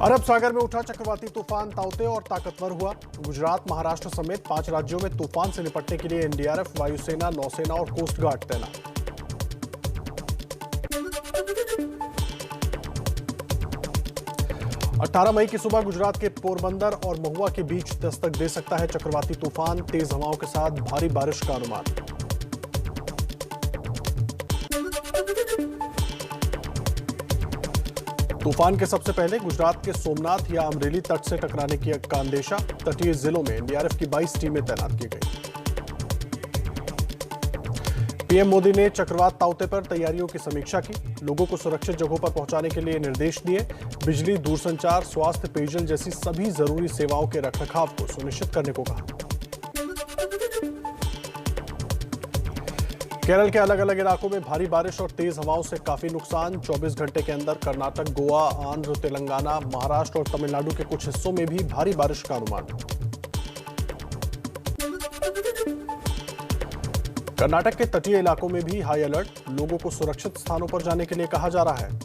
अरब सागर में उठा चक्रवाती तूफान ताउते और ताकतवर हुआ। गुजरात, महाराष्ट्र समेत 5 राज्यों में तूफान से निपटने के लिए एनडीआरएफ, वायुसेना, नौसेना और कोस्ट गार्ड तैनात। 18 मई की सुबह गुजरात के पोरबंदर और महुआ के बीच दस्तक दे सकता है चक्रवाती तूफान। तेज हवाओं के साथ भारी बारिश का अनुमान। तूफान के सबसे पहले गुजरात के सोमनाथ या अमरेली तट से टकराने का अंदेशा। तटीय जिलों में एनडीआरएफ की 22 टीमें तैनात की गई। पीएम मोदी ने चक्रवात ताउते पर तैयारियों की समीक्षा की। लोगों को सुरक्षित जगहों पर पहुंचाने के लिए निर्देश दिए। बिजली, दूरसंचार, स्वास्थ्य, पेयजल जैसी सभी जरूरी सेवाओं के रखरखाव को सुनिश्चित करने को कहा। केरल के अलग अलग इलाकों में भारी बारिश और तेज हवाओं से काफी नुकसान। 24 घंटे के अंदर कर्नाटक, गोवा, आंध्र, तेलंगाना, महाराष्ट्र और तमिलनाडु के कुछ हिस्सों में भी भारी बारिश का अनुमान। कर्नाटक के तटीय इलाकों में भी हाई अलर्ट। लोगों को सुरक्षित स्थानों पर जाने के लिए कहा जा रहा है।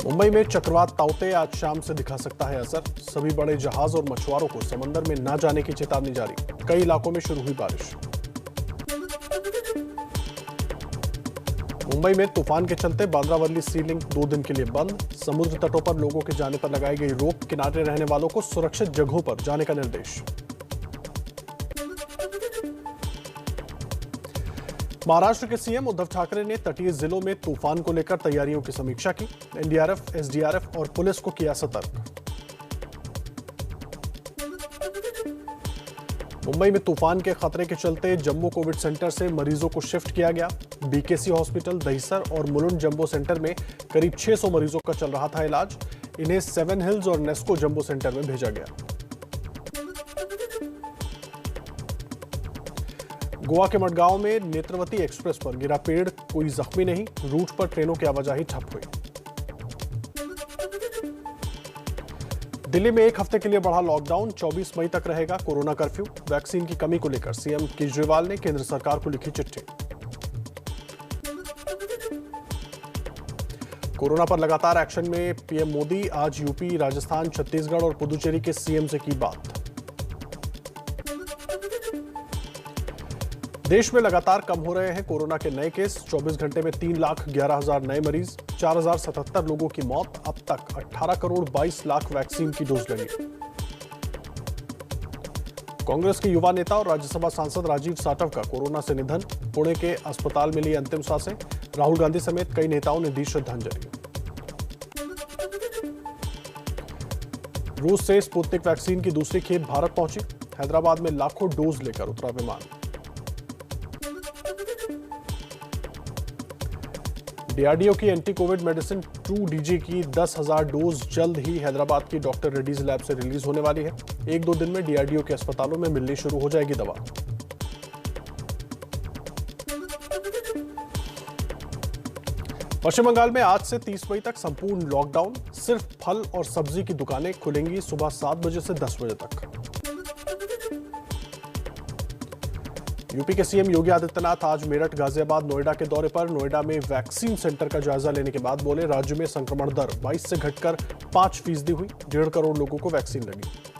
मुंबई में चक्रवात ताउते आज शाम से दिखा सकता है असर। सभी बड़े जहाज और मछुआरों को समंदर में न जाने की चेतावनी जारी। कई इलाकों में शुरू हुई बारिश। मुंबई में तूफान के चलते बांद्रावली सी लिंक 2 दिन के लिए बंद। समुद्र तटों पर लोगों के जाने पर लगाई गई रोक। किनारे रहने वालों को सुरक्षित जगहों पर जाने का निर्देश। महाराष्ट्र के सीएम उद्धव ठाकरे ने तटीय जिलों में तूफान को लेकर तैयारियों की समीक्षा की। एनडीआरएफ, एसडीआरएफ और पुलिस को किया सतर्क। मुंबई में तूफान के खतरे के चलते जम्बो कोविड सेंटर से मरीजों को शिफ्ट किया गया। बीकेसी हॉस्पिटल, दहिसर और मुलुंड जम्बो सेंटर में करीब 600 मरीजों का चल रहा था इलाज। इन्हें 7 हिल्स और नेस्को जम्बो सेंटर में भेजा गया। गोवा के मडगांव में नेत्रवती एक्सप्रेस पर गिरा पेड़, कोई जख्मी नहीं। रूट पर ट्रेनों की आवाजाही ठप हुई। दिल्ली में 1 हफ्ते के लिए बढ़ा लॉकडाउन। 24 मई तक रहेगा कोरोना कर्फ्यू। वैक्सीन की कमी को लेकर सीएम केजरीवाल ने केंद्र सरकार को लिखी चिट्ठी। कोरोना पर लगातार एक्शन में पीएम मोदी आज यूपी, राजस्थान, छत्तीसगढ़ और पुदुचेरी के सीएम से की बात। देश में लगातार कम हो रहे हैं कोरोना के नए केस। 24 घंटे में 3,11,000 नए मरीज, 4,077 लोगों की मौत। अब तक 18 करोड़ 22 लाख वैक्सीन की डोज लगी। कांग्रेस के युवा नेता और राज्यसभा सांसद राजीव साटव का कोरोना से निधन। पुणे के अस्पताल में ली अंतिम सांसें। राहुल गांधी समेत कई नेताओं ने दी श्रद्धांजलि। रूस से स्पुतनिक वैक्सीन की दूसरी खेप भारत पहुंची। हैदराबाद में लाखों डोज लेकर उतरा विमान। डीआरडीओ की एंटी कोविड मेडिसिन 2DG की 10,000 डोज जल्द ही हैदराबाद की डॉक्टर रेड्डीज लैब से रिलीज होने वाली है। 1-2 दिन में डीआरडीओ के अस्पतालों में मिलनी शुरू हो जाएगी दवा। पश्चिम बंगाल में आज से 30 मई तक संपूर्ण लॉकडाउन। सिर्फ फल और सब्जी की दुकानें खुलेंगी सुबह 7 बजे से 10 बजे तक। यूपी के सीएम योगी आदित्यनाथ आज मेरठ, गाजियाबाद, नोएडा के दौरे पर। नोएडा में वैक्सीन सेंटर का जायजा लेने के बाद बोले, राज्य में संक्रमण दर 22 से घटकर 5% हुई। 1.5 करोड़ लोगों को वैक्सीन लगी।